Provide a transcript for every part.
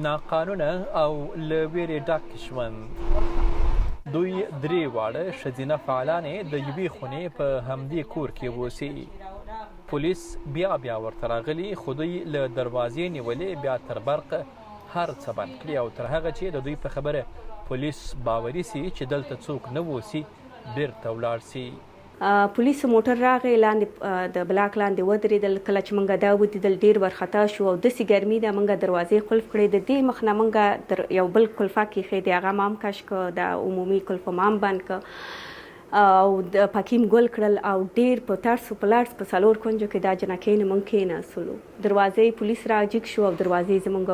ناقانونه او له ویرې ډک ژوند. دوی درې واړه ښځینه فعالانې د یوې خونې په همدې کور کې اوسي. پولیس بیا ورته راغلي، خو دوی له دروازې نیولې بیا تر برق هر څه بند کړي او تر هغه چې د دوی په خبره پولیس باوري سي چې دلته څوک نه اوسي بیرته ولاړ سي. پولیسو موټر راغی، لاندې د بلاک لاندې ودرېدل. کله چې موږ دا ولیدل ډېر وارخطا شو او داسې ګرمي ده، موږ دروازې قلف کړې. د دې مخ نه موږ یو بل کلفه کېښې، د هغه مام کش کړ، د عمومي کلفه مام بند کړ او د پکیم ګل کړل او ډېر په ترس په لاړ په څلور کونجو کې دا جنکۍ نه موږ کېناستلو. دروازې پولیس را جګ شو او دروازې زموږ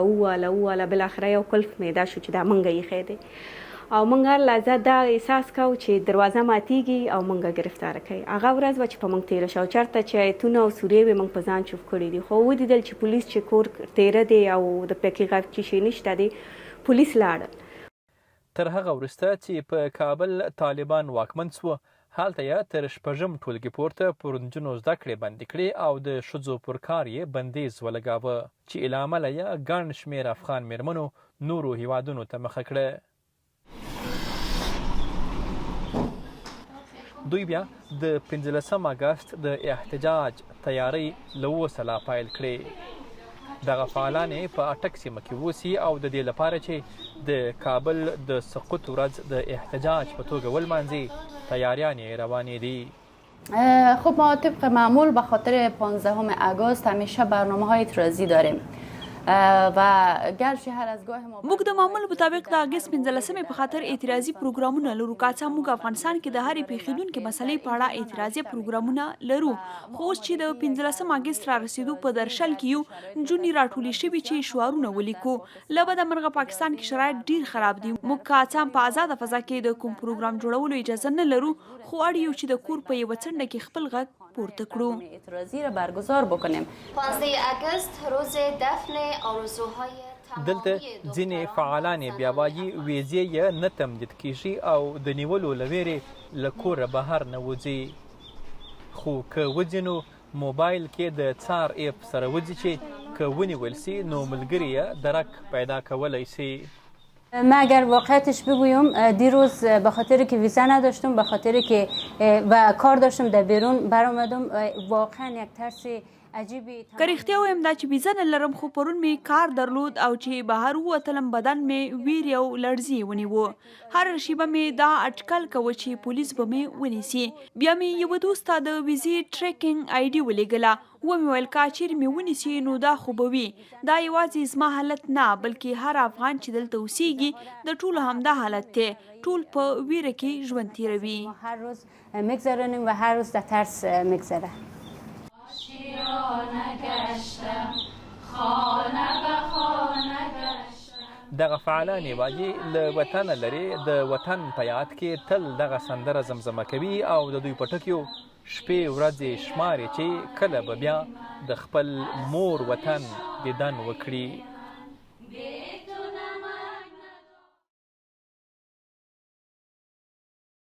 وواله. بالاخره یو کلف میده شو چې دا موږ ایښی دی او موږ هر لحظه دا احساس کوو چې دروازه ماتېږي او موږ ګرفتاره کوي. هغه ورځ وه چې په موږ تېره شوه، چېرته چې ایتونه او سورې وې موږ په ځان چوف کړي دي، خو ولیدل چې پولیس چې کور تېره دی او د پکې غږ شي نشته دی، پولیس لاړل. تر هغه وروسته چې په کابل طالبان واکمن سوه، هلته یې تر 6 ټولګي پورته پر نجونو زده کړې بندې کړې او د ښځو پر کار یې بندیز ولګاوه چې له امله یې ګڼ شمېر افغان مېرمنو نورو هیوادونو ته مخه کړه. دوی بیا د 15 اګست د احتجاج تیاری له اوسه لا پیل کړې. دغه فعالانې په اټک سیمه کې اوسي او د دې لپاره چې د کابل د سقوط ورځ د احتجاج په توګه ولمانځي تیاریانې روانې دي. خب ما طبق معمول به خاطر 15 اگست همیشه برنامه‌های اعتراضی داریم و گرچه هر از گاه ما موږ د معمول مطابق د اگست 15 په خاطر اعتراضي پروګرامونه لرو. که څه موږ افغانستان کې د هرې پیښیدونکې مسلې په اړه اعتراضي پروګرامونه لرو، خو اوس چې د 15 اگست را رسیدو په درشل کې یو، نجونې راټولې شوي چې شعارونه ولیکو. له بده مرغه پاکستان کې شرایط ډیر خراب دي. موږ که څه هم په آزاده فضا کې د کوم پروګرام جوړولو اجازه نه لرو، خو اړ یو چې د کور په یوه څنډه کې خپل غږ پورته کړو. اعتراضی را برگزار بکنیم. 15 اگست روز دفن آرزوهای دلته ځینې فعالانې بیا وایي ویزې یې نه تمدید کیږي او د نیولو له ویرې له کوره بهر نه وځي. خو که وځي نو موبایل کې د څار ایپ سره وځي چې که ونیول سي نو ملګري یې درک پیدا کولی سي. من اگر واقعیتش بگویم دیروز به خاطر که ویزا نداشتم، به خاطر که و کار داشتم در بیرون برآمدم، واقعا یک ترس عجیبی. که رښتیا ووایم دا چې ویزا نه لرم، خو پرون مې کار درلود او چې بهر ووتلم بدن مې ویرې او لړزې ونیوه. هر شیبه مې دا اټکل کوه چې پولیس به مې ونیسي. بیا مې یوه دوست ته د ویزې ټریکینګ آی ډي ولیږله. ومې ویل که چیرې مې ونیسي نو دا خو به وي. دا یوازې زما حالت نه، بلکې هر افغان چې دلته اوسیږي د ټولو همدا حالت دی. ټول په ویره کې ژوند تیروي. هر روز میگذرانیم و هر روز در ترس میگذره. دغه فعالانې وایي له وطنه لرې د وطن په یاد کې تل دغه سندره زمزمه کوي او د دوی په ټکیو شپې ورځې شماري چې کله به بیا د خپل مور وطن دیدن وکړي.